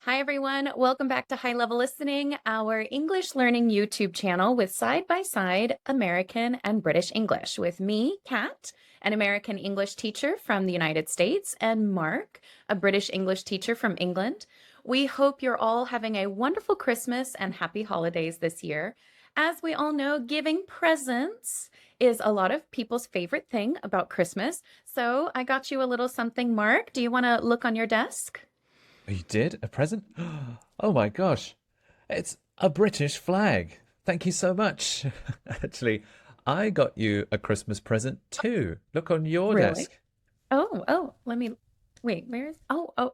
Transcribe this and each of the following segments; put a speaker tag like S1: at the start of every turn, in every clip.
S1: Hi, everyone. Welcome back to High Level Listening, our English learning YouTube channel with side by side American and British English with me, Kat, an American English teacher from the United States, and Mark, a British English teacher from England. We hope you're all having a wonderful Christmas and happy holidays this year. As we all know, giving presents is a lot of people's favorite thing about Christmas. So I got you a little something, Mark. Do you want to look on your desk?
S2: Oh, you did? A present? Oh my gosh. It's a British flag. Thank you so much. Actually, I got you a Christmas present too. Look on your
S1: Really?
S2: desk.
S1: Let me wait, oh,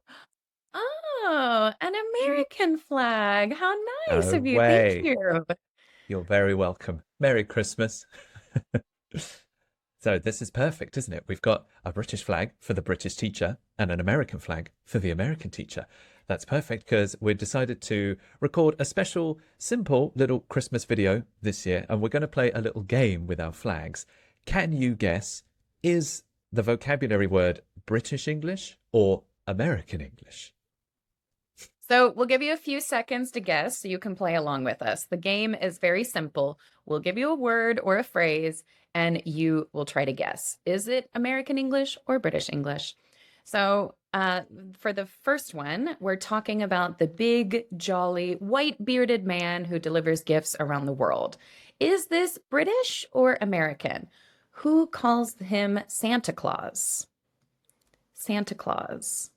S1: an American flag. How nice
S2: No
S1: of you. Thank
S2: way.
S1: you.
S2: You're very welcome. Merry Christmas. So this is perfect, isn't it? We've got a British flag for the British teacher and an American flag for the American teacher. That's perfect because we decided to record a special, simple little Christmas video this year, and we're going to play a little game with our flags. Can you guess, is the vocabulary word British English or American English?
S1: So we'll give you a few seconds to guess so you can play along with us. The game is very simple. We'll give you a word or a phrase and you will try to guess. Is it American English or British English? So for the first one, we're talking about the big, jolly, white bearded man who delivers gifts around the world. Is this British or American? Who calls him Santa Claus? Santa Claus.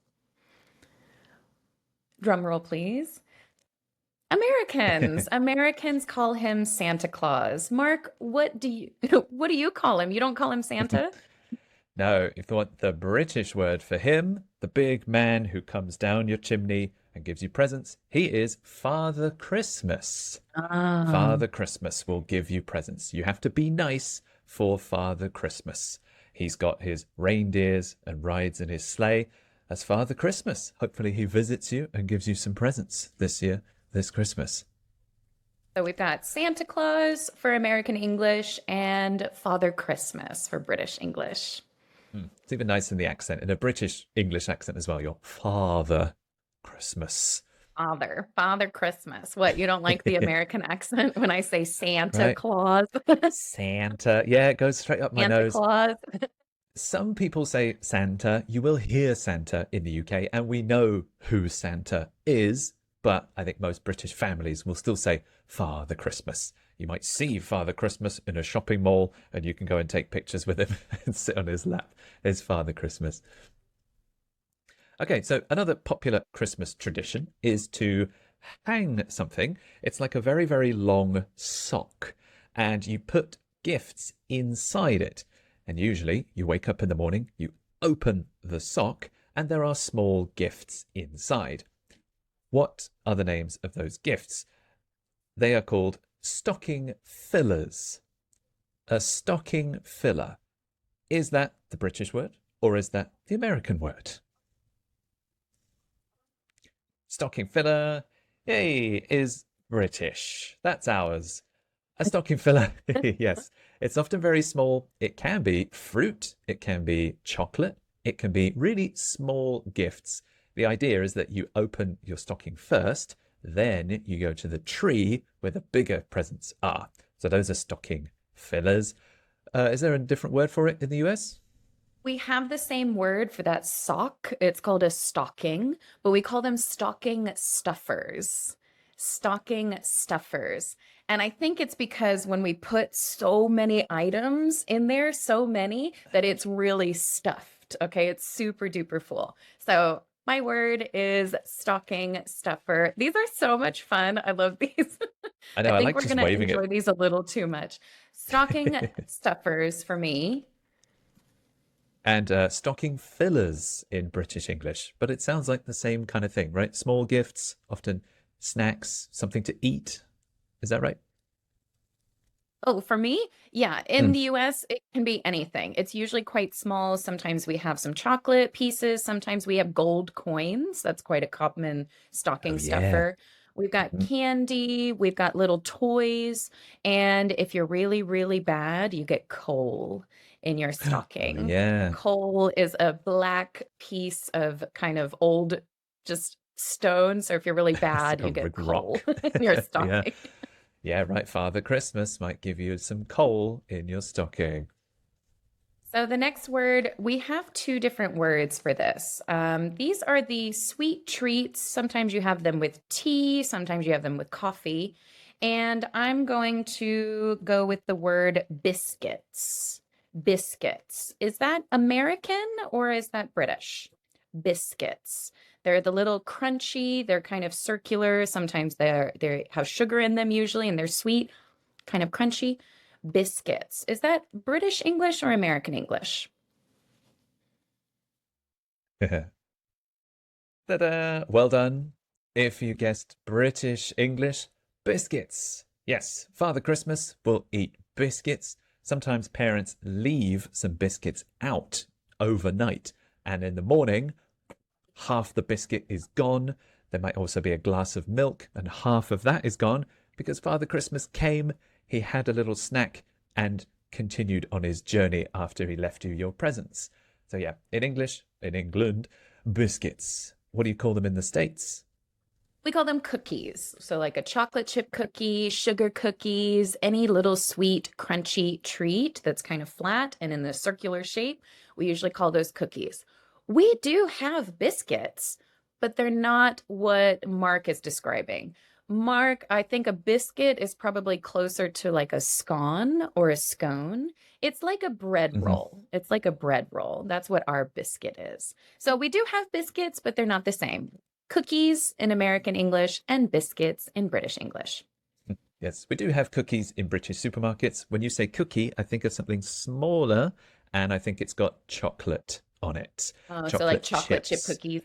S1: Drum roll, please. Americans. Americans call him Santa Claus. Mark, what do you what do you call him? You don't call him Santa?
S2: No, if you want the British word for him, the big man who comes down your chimney and gives you presents, he is Father Christmas.
S1: Ah.
S2: Father Christmas will give you presents. You have to be nice for Father Christmas. He's got his reindeers and rides in his sleigh as Father Christmas. Hopefully, he visits you and gives you some presents this year, this Christmas.
S1: So we've got Santa Claus for American English and Father Christmas for British English.
S2: It's even nice in the accent, in a British English accent as well. Your Father Christmas.
S1: Father Christmas. What, you don't like the American accent when I say Santa
S2: Right?
S1: Claus?
S2: Santa. Yeah, it goes straight up my
S1: Santa
S2: nose.
S1: Claus.
S2: Some people say Santa. You will hear Santa in the UK, and we know who Santa is, but I think most British families will still say Father Christmas. You might see Father Christmas in a shopping mall, and you can go and take pictures with him and sit on his lap. It's Father Christmas. Okay, so another popular Christmas tradition is to hang something. It's like a very, very long sock, and you put gifts inside it. And usually you wake up in the morning, you open the sock, and there are small gifts inside. What are the names of those gifts? They are called stocking fillers. A stocking filler. Is that the British word or is that the American word? Stocking filler, yay, is British. That's ours. A stocking filler, yes. It's often very small. It can be fruit, it can be chocolate, it can be really small gifts. The idea is that you open your stocking first, then you go to the tree where the bigger presents are. So those are stocking fillers. Is there a different word for it in the US?
S1: We have the same word for that sock. It's called a stocking, but we call them stocking stuffers. Stocking stuffers. And I think it's because when we put so many items in there, so many, that it's really stuffed. Okay, it's super duper full. So my word is stocking stuffer. These are so much fun. I love these.
S2: I
S1: I
S2: know, I
S1: think
S2: like
S1: we're
S2: just
S1: going to
S2: waving
S1: enjoy
S2: it.
S1: these a little too much. Stocking stuffers for me.
S2: And stocking fillers in British English. But it sounds like the same kind of thing, right? Small gifts, often snacks, something to eat. Is that right?
S1: Oh, for me, yeah, in
S2: Mm.
S1: the US, it can be anything. It's usually quite small. Sometimes we have some chocolate pieces. Sometimes we have gold coins. That's quite a common
S2: Oh,
S1: stocking
S2: yeah.
S1: stuffer. We've got
S2: Mhm.
S1: candy, we've got little toys, and if you're really, really bad, you get coal in your
S2: Oh,
S1: stocking.
S2: yeah.
S1: Coal is a black piece of kind of old, just stones, or if you're really
S2: It's
S1: bad,
S2: like a
S1: you get coal
S2: rock.
S1: in your
S2: Yeah.
S1: stocking.
S2: Yeah, right. Father Christmas might give you some coal in your stocking.
S1: So the next word, we have two different words for this. These are the sweet treats. Sometimes you have them with tea, sometimes you have them with coffee. And I'm going to go with the word biscuits. Biscuits. Is that American or is that British? Biscuits. They're the little crunchy, they're kind of circular. Sometimes they have sugar in them usually, and they're sweet, kind of crunchy. Biscuits. Is that British English or American English?
S2: Ta-da! Well done. If you guessed British English, biscuits. Yes, Father Christmas will eat biscuits. Sometimes parents leave some biscuits out overnight, and in the morning, half the biscuit is gone. There might also be a glass of milk, and half of that is gone because Father Christmas came, he had a little snack, and continued on his journey after he left you your presents. So, yeah, in English, in England, biscuits. What do you call them in the States?
S1: We call them cookies. So, like a chocolate chip cookie, sugar cookies, any little sweet, crunchy treat that's kind of flat and in the circular shape, we usually call those cookies. We do have biscuits, but they're not what Mark is describing. Mark, I think a biscuit is probably closer to like a scone or a scone. It's like a bread
S2: Mm-hmm.
S1: roll. It's like a bread roll. That's what our biscuit is. So we do have biscuits, but they're not the same. Cookies in American English and biscuits in British English.
S2: Yes, we do have cookies in British supermarkets. When you say cookie, I think of something smaller, and I think it's got chocolate on it.
S1: So like
S2: Chocolate
S1: chocolate chip
S2: chips.
S1: cookies.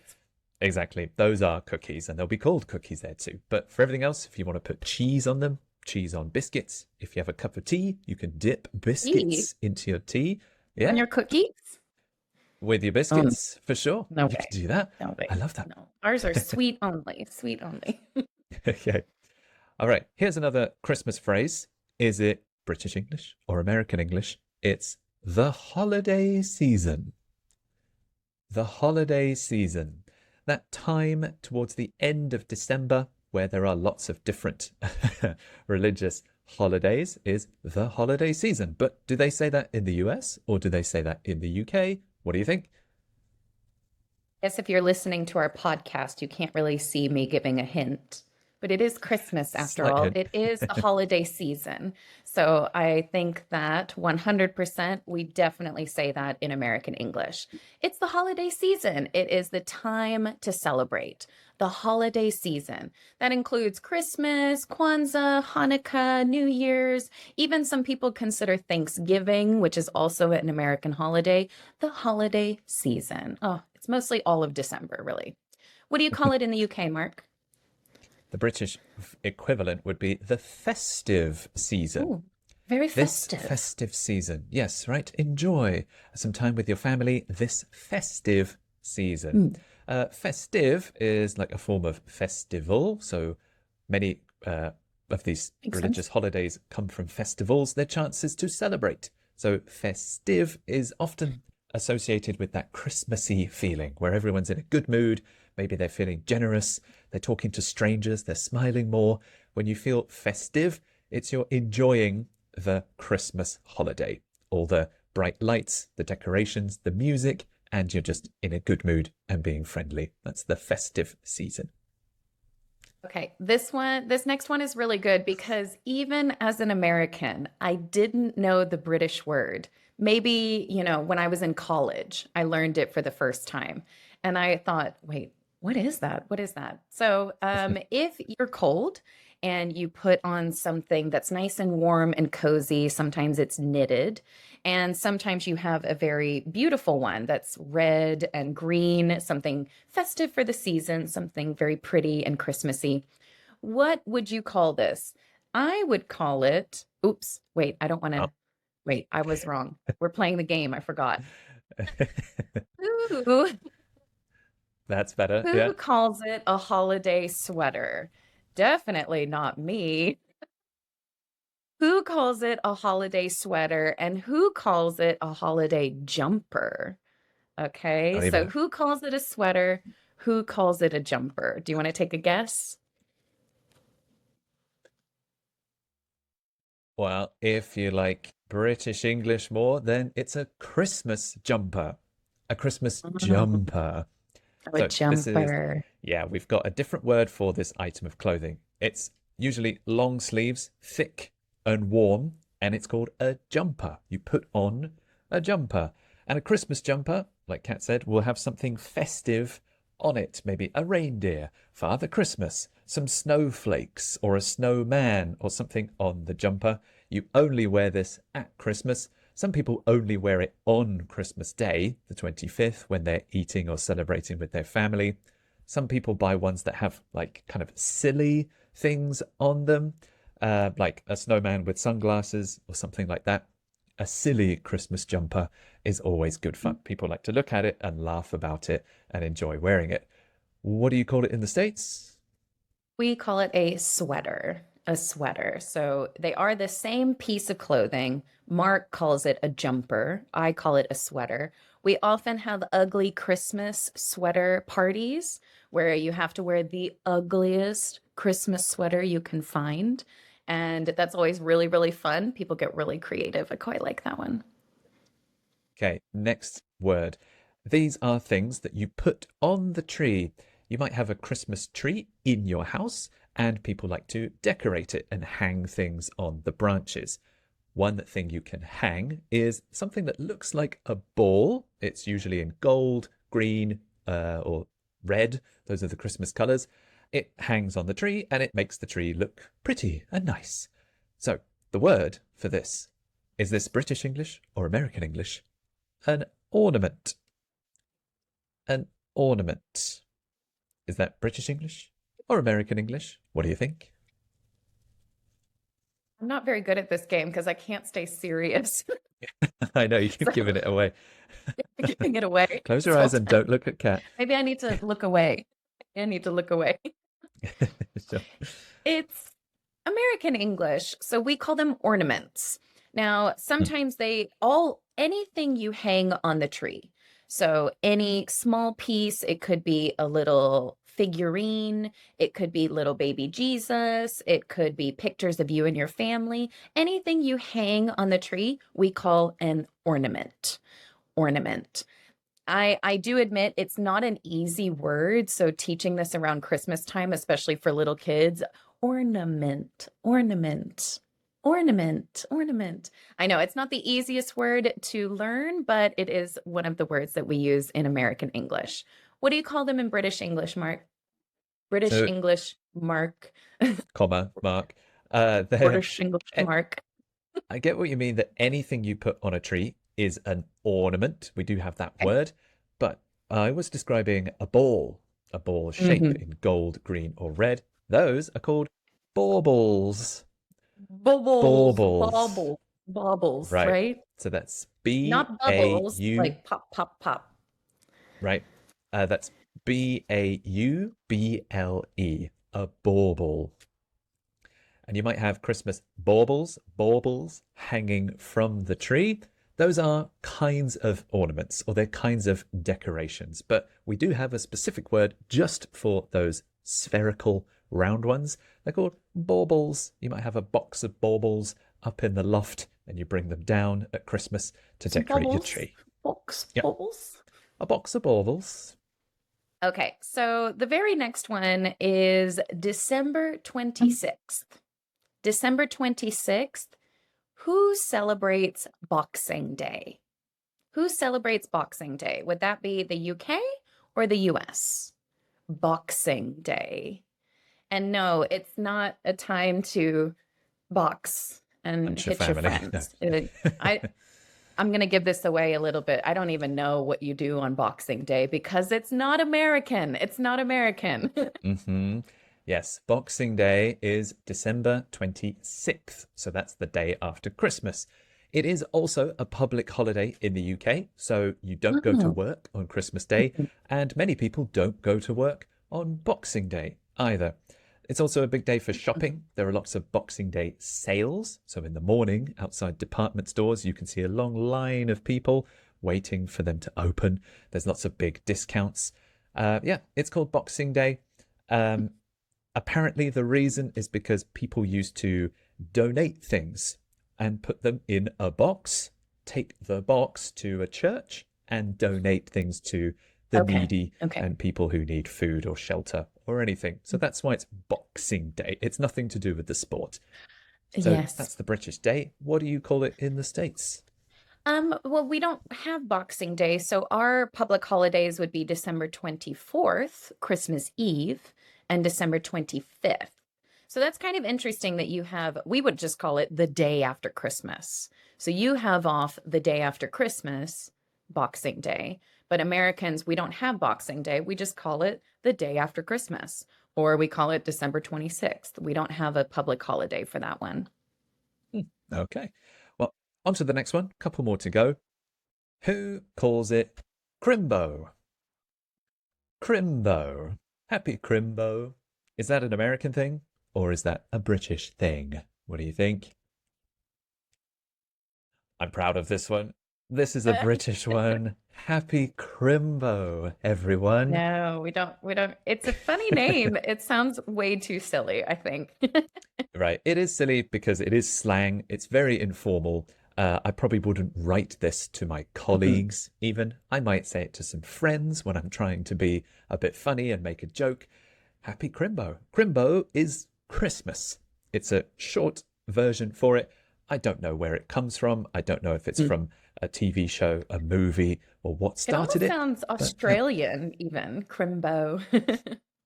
S2: Exactly. Those are cookies, and they'll be called cookies there too. But for everything else, if you want to put cheese on them, cheese on biscuits. If you have a cup of tea, you can dip
S1: Tea
S2: biscuits into your tea.
S1: on
S2: Yeah,
S1: your cookies?
S2: with your
S1: Oh,
S2: biscuits, for sure.
S1: no
S2: You
S1: way.
S2: can do that.
S1: No
S2: I
S1: way.
S2: love that.
S1: No. Ours are sweet only. Sweet only.
S2: Okay. All right. Here's another Christmas phrase. Is it British English or American English? It's the holiday season. The holiday season. That time towards the end of December where there are lots of different religious holidays is the holiday season. But do they say that in the US or do they say that in the UK? What do you think?
S1: Guess if you're listening to our podcast, you can't really see me giving a hint, but it is Christmas after
S2: Slight
S1: all.
S2: hint.
S1: It is the holiday season. So I think that 100% we definitely say that in American English. It's the holiday season. It is the time to celebrate. The holiday season. That includes Christmas, Kwanzaa, Hanukkah, New Year's. Even some people consider Thanksgiving, which is also an American holiday, the holiday season. Oh, it's mostly all of December, really. What do you call it in the UK, Mark?
S2: The British equivalent would be the festive season.
S1: Ooh, very
S2: This
S1: festive.
S2: festive season. Yes, right. Enjoy some time with your family this festive season.
S1: Mm,
S2: Festive is like a form of festival. So many of these
S1: makes
S2: religious
S1: sense.
S2: holidays come from festivals. They're chances to celebrate. So festive is often associated with that Christmassy feeling where everyone's in a good mood. Maybe they're feeling generous. They're talking to strangers. They're smiling more. When you feel festive, it's you're enjoying the Christmas holiday. All the bright lights, the decorations, the music, and you're just in a good mood and being friendly. That's the festive season.
S1: Okay, this next one is really good because even as an American, I didn't know the British word. Maybe, when I was in college, I learned it for the first time. And I thought, wait, what is that? What is that? So, if you're cold and you put on something that's nice and warm and cozy, sometimes it's knitted, and sometimes you have a very beautiful one that's red and green, something festive for the season, something very pretty and Christmassy. What would you call this? I would call it, oops, wait, I don't want
S2: Oh.
S1: to, wait, I was wrong. We're playing the game. I forgot. Who,
S2: That's better.
S1: who
S2: Yeah.
S1: calls it a holiday sweater? Definitely not me. Who calls it a holiday sweater and who calls it a holiday jumper? Okay,
S2: Tell me
S1: so
S2: about it.
S1: who calls it a sweater? Who calls it a jumper? Do you want to take a guess?
S2: Well, if you like British English more, then it's a Christmas jumper. A Christmas
S1: Oh,
S2: jumper.
S1: a
S2: So this is,
S1: jumper.
S2: yeah, we've got a different word for this item of clothing. It's usually long sleeves, thick and warm, and it's called a jumper. You put on a jumper. And a Christmas jumper, like Kat said, will have something festive on it. Maybe a reindeer, Father Christmas, some snowflakes, or a snowman, or something on the jumper. You only wear this at Christmas. Some people only wear it on Christmas Day, the 25th, when they're eating or celebrating with their family. Some people buy ones that have like kind of silly things on them, like a snowman with sunglasses or something like that. A silly Christmas jumper is always good fun. People like to look at it and laugh about it and enjoy wearing it. What do you call it in the States?
S1: We call it a sweater. A sweater. So they are the same piece of clothing. Mark calls it a jumper. I call it a sweater. We often have ugly Christmas sweater parties where you have to wear the ugliest Christmas sweater you can find. And that's always really, really fun. People get really creative. I quite like that one.
S2: Okay, next word. These are things that you put on the tree. You might have a Christmas tree in your house, and people like to decorate it and hang things on the branches. One thing you can hang is something that looks like a ball. It's usually in gold, green, or red. Those are the Christmas colors. It hangs on the tree and it makes the tree look pretty and nice. So, the word for this is this British English or American English? An ornament. An ornament. Is that British English or American English? What do you think?
S1: I'm not very good at this game because I can't stay serious.
S2: I know you
S1: So
S2: keep giving it away.
S1: giving it away
S2: Close
S1: this
S2: your
S1: whole
S2: eyes and
S1: time.
S2: don't look at Cat.
S1: Maybe I need to look away. I need to look away.
S2: So,
S1: It's American English, so we call them ornaments. Now,
S2: mm,
S1: sometimes they all anything you hang on the tree. So, any small piece, it could be a little figurine, it could be little baby Jesus, it could be pictures of you and your family. Anything you hang on the tree, we call an ornament. Ornament. I do admit it's not an easy word, so teaching this around Christmas time, especially for little kids, ornament, ornament, ornament, ornament. I know it's not the easiest word to learn, but it is one of the words that we use in American English. What do you call them in British English, Mark? British
S2: so
S1: English, Mark.
S2: comma, mark. There,
S1: British English,
S2: eh,
S1: Mark.
S2: I get what you mean that anything you put on a tree is an ornament. We do have that
S1: Okay.
S2: word, but I was describing a ball shape
S1: Mhm.
S2: in gold, green, or red. Those are called baubles.
S1: Bubbles,
S2: Baubles.
S1: bubble, bubbles,
S2: Right.
S1: right?
S2: So that's B
S1: Not
S2: A
S1: bubbles,
S2: U,
S1: like pop, pop, pop.
S2: right? That's Bauble, a bauble. And you might have Christmas baubles hanging from the tree. Those are kinds of ornaments or they're kinds of decorations. But we do have a specific word just for those spherical round ones. They're called baubles. You might have a box of baubles up in the loft and you bring them down at Christmas to
S1: Some
S2: decorate your
S1: bubbles,
S2: tree.
S1: box
S2: Yeah,
S1: bubbles.
S2: a box of baubles.
S1: Okay, so the very next one is December 26th. December 26th, who celebrates Boxing Day? Who celebrates Boxing Day? Would that be the UK or the US? Boxing Day. And no, it's not a time to box and
S2: Bunch of
S1: hit your
S2: family. No.
S1: friends. I'm going to give this away a little bit. I don't even know what you do on Boxing Day because it's not American. It's not American.
S2: hmm Yes, Boxing Day is December 26th, so that's the day after Christmas. It is also a public holiday in the UK, so you don't go to
S1: Oh.
S2: work on Christmas Day, and many people don't go to work on Boxing Day either. It's also a big day for shopping. There are lots of Boxing Day sales. So in the morning, outside department stores, you can see a long line of people waiting for them to open. There's lots of big discounts. Yeah, it's called Boxing Day. Um, Apparently, the reason is because people used to donate things and put them in a box, take the box to a church, and donate things to the
S1: Okay.
S2: needy
S1: Okay.
S2: and people who need food or shelter or anything. So that's why it's Boxing Day. It's nothing to do with the sport. So
S1: Yes.
S2: that's the British Day. What do you call it in the States?
S1: Well, we don't have Boxing Day, so our public holidays would be December 24th, Christmas Eve, and December 25th. So that's kind of interesting that you have, we would just call it the day after Christmas. So you have off the day after Christmas, Boxing Day, but Americans, we don't have Boxing Day. We just call it the day after Christmas, or we call it December 26th. We don't have a public holiday for that one.
S2: Hmm, okay. Well, on to the next one. Couple more to go. Who calls it Crimbo? Crimbo. Happy Crimbo. Is that an American thing or is that a British thing? What do you think? I'm proud of this one. This is a British one. Happy Crimbo, everyone.
S1: No, we don't. It's a funny name. It sounds way too silly, I think.
S2: Right. It is silly because it is slang. It's very informal. I probably wouldn't write this to my
S1: Mhm.
S2: colleagues, even. I might say it to some friends when I'm trying to be a bit funny and make a joke. Happy Crimbo. Crimbo is Christmas. It's a short version for it. I don't know where it comes from. I don't know if it's
S1: Mm.
S2: from a TV show, a movie, or what
S1: It
S2: started
S1: almost
S2: it.
S1: sounds
S2: But yeah,
S1: Australian, even Crimbo.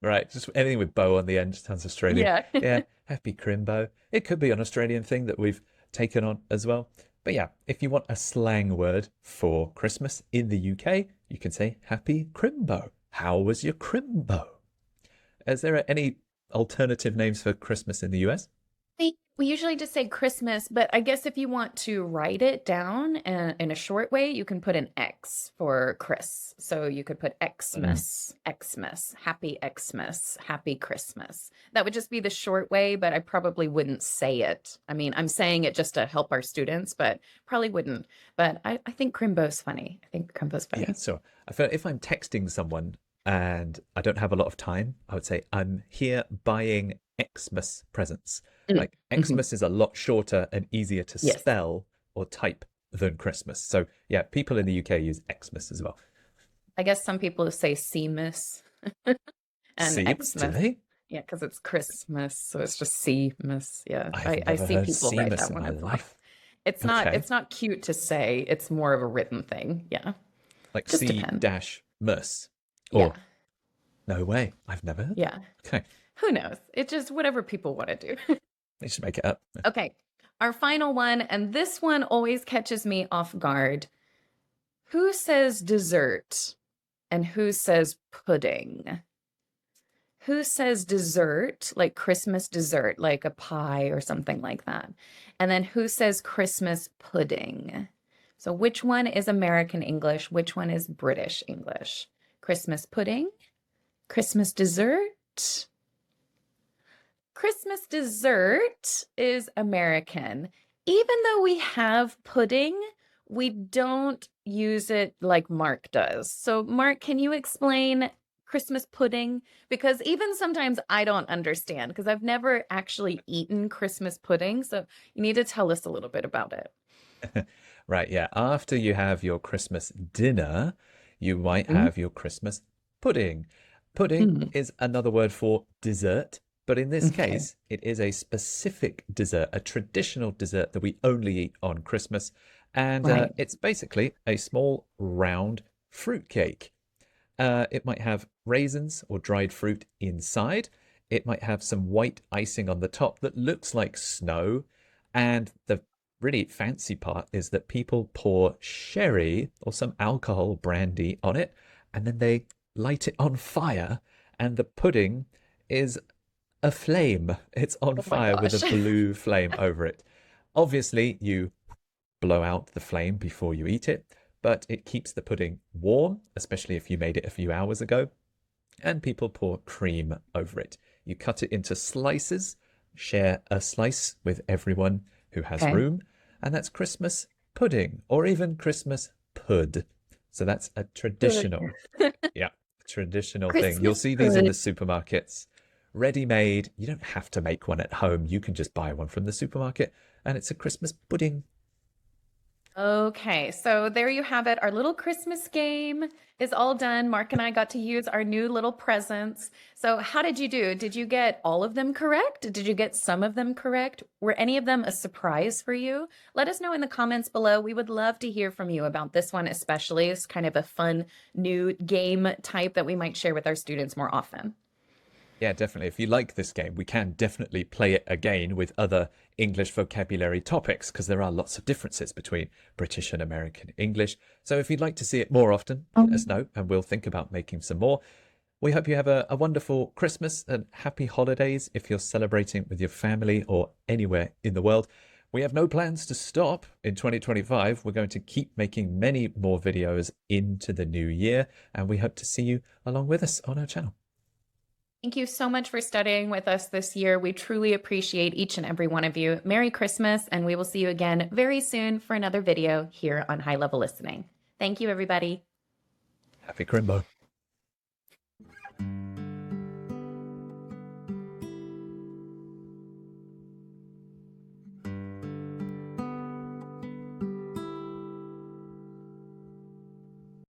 S2: right. Just anything with bow on the end sounds Australian.
S1: Yeah.
S2: Yeah, happy Crimbo. It could be an Australian thing that we've taken on as well. But yeah, if you want a slang word for Christmas in the UK, you can say happy Crimbo. How was your Crimbo? Is there any alternative names for Christmas in the US?
S1: We usually just say Christmas, but I guess if you want to write it down in a short way, you can put an X for Chris. So you could put
S2: Mm,
S1: Xmas, Xmas, Happy Xmas, Happy Christmas. That would just be the short way, but I probably wouldn't say it. I mean, I'm saying it just to help our students, but probably wouldn't. But I think Crimbo's funny. I think Crimbo's
S2: yeah,
S1: funny.
S2: so I feel if I'm texting someone and I don't have a lot of time, I would say I'm here buying Xmas presents.
S1: Mm.
S2: Like
S1: Mhm.
S2: Xmas is a lot shorter and easier to
S1: Yes.
S2: spell or type than Christmas. So yeah, people in the UK use Xmas as well.
S1: I guess some people say Seamus and
S2: Seamus, do
S1: Xmas.
S2: they?
S1: Yeah, because it's Christmas, so it's just Seamus. Yeah,
S2: I've
S1: I
S2: never
S1: see
S2: heard
S1: people write
S2: Seamus
S1: that
S2: in
S1: one
S2: my
S1: as well.
S2: life.
S1: It's
S2: Okay.
S1: not cute to say. It's more of a written thing. Yeah,
S2: Like
S1: just
S2: C
S1: depends.
S2: dash mus.
S1: Yeah,
S2: Or no way. I've never heard that.
S1: yeah.
S2: Okay.
S1: Who knows? It's just whatever people want to do.
S2: They should make it up.
S1: Okay, our final one, and this one always catches me off guard. Who says dessert and who says pudding? Who says dessert, like Christmas dessert, like a pie or something like that? And then who says Christmas pudding? So which one is American English? Which one is British English? Christmas pudding? Christmas dessert? Christmas dessert is American. Even though we have pudding, we don't use it like Mark does. So, Mark, can you explain Christmas pudding? Because even sometimes I don't understand because I've never actually eaten Christmas pudding. So, you need to tell us a little bit about it.
S2: Right, yeah. After you have your Christmas dinner, you might
S1: Mhm.
S2: have your Christmas pudding. Pudding
S1: Hmm.
S2: is another word for dessert, but in this
S1: Okay.
S2: case, it is a specific dessert, a traditional dessert that we only eat on Christmas. And
S1: Right.
S2: it's basically a small round fruit cake. It might have raisins or dried fruit inside. It might have some white icing on the top that looks like snow. And the really fancy part is that people pour sherry or some alcohol brandy on it, and then they light it on fire, and the pudding is aflame. It's on
S1: Oh my
S2: fire with a
S1: gosh.
S2: blue flame over it. Obviously, you blow out the flame before you eat it, but it keeps the pudding warm, especially if you made it a few hours ago. And people pour cream over it. You cut it into slices, share a slice with everyone who has
S1: Okay.
S2: room, and that's Christmas pudding or even Christmas pud. So that's a
S1: Good.
S2: traditional, yeah, traditional thing. You'll
S1: Christmas
S2: see these in the
S1: pudding.
S2: supermarkets. Ready made. You don't have to make one at home. You can just buy one from the supermarket, and it's a Christmas pudding.
S1: Okay, so there you have it. Our little Christmas game is all done. Mark and I got to use our new little presents. So, how did you do? Did you get all of them correct? Did you get some of them correct? Were any of them a surprise for you? Let us know in the comments below. We would love to hear from you about this one, especially. It's kind of a fun new game type that we might share with our students more often.
S2: Yeah, definitely. If you like this game, we can definitely play it again with other English vocabulary topics because there are lots of differences between British and American English. So if you'd like to see it more often, let us know and we'll think about making some more. We hope you have a wonderful Christmas and happy holidays if you're celebrating with your family or anywhere in the world. We have no plans to stop in 2025. We're going to keep making many more videos into the new year, and we hope to see you along with us on our channel.
S1: Thank you so much for studying with us this year. We truly appreciate each and every one of you. Merry Christmas, and we will see you again very soon for another video here on High Level Listening. Thank you, everybody.
S2: Happy Crimbo.